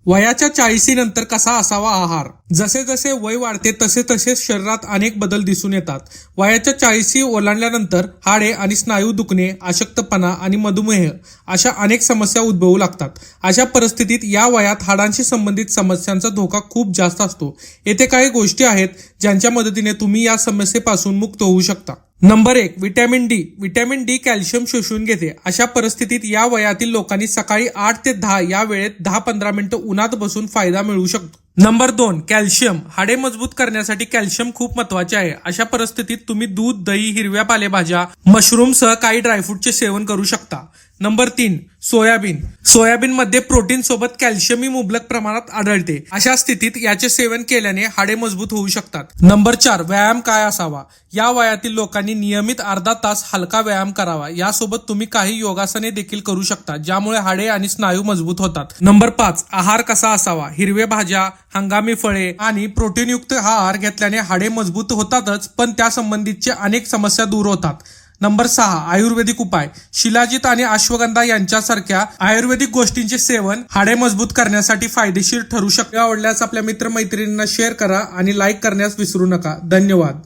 वयाच्या 40 नंतर कसा असावा आहार? जसे जसे वय वाढते तसे तसे शरीरात अनेक बदल दिसून येतात. वयाच्या 40 ओलांडल्यानंतर हाडे आणि स्नायू दुखणे, अशक्तपणा आणि मधुमेह अशा अनेक समस्या उद्भवू लागतात. अशा परिस्थितीत या वयात हाडांशी संबंधित समस्यांचा धोका खूप जास्त असतो. येथे काही गोष्टी आहेत ज्यांच्या मदतीने तुम्ही या समस्येपासून मुक्त होऊ शकता. Number 1, vitamin D. Vitamin D calcium शोषून घेते. अशा परिस्थितीत या वयातील लोकांनी सकाळी 8 ते 10 या वेळेत 10-15 मिनिटं उन्हात बसून फायदा मिळू शकतो. Number 2, calcium. हाडे मजबूत करण्यासाठी कॅल्शियम खूप महत्वाचे आहे. अशा परिस्थितीत तुम्ही दूध, दही, हिरव्या पालेभाज्या, मशरूमसह काही ड्रायफ्रूटचे सेवन करू शकता. Number 3, soybean. सोयाबीन मध्ये प्रोटीन सोबत कॅल्शियमही मुबलक प्रमाणात आढळते. अशा स्थितीत याचे सेवन केल्याने हाडे मजबूत होऊ शकतात. नंबर 4, व्यायाम काय असावा? या वयातील लोकांनी नियमित अर्धा तास हलका व्यायाम करावा. यासोबत तुम्ही काही योगासने देखील करू शकता, ज्यामुळे हाडे आणि स्नायू मजबूत होतात. नंबर 5, आहार कसा असावा? हिरवे भाज्या, हंगामी फळे आणि प्रोटीनयुक्त आहार घेतल्याने हाडे मजबूत होतातच, पण त्या संबंधितचे अनेक समस्या दूर होतात. नंबर 6, आयुर्वेदिक उपाय. शिलाजीत आणि अश्वगंधा यांच्यासारख्या आयुर्वेदिक गोष्टींचे सेवन हाडे मजबूत करण्यासाठी फायदेशीर ठरू शकते. आवडल्यास आपल्या मित्रमैत्रिणींना शेअर करा आणि लाईक करण्यास विसरू नका. धन्यवाद.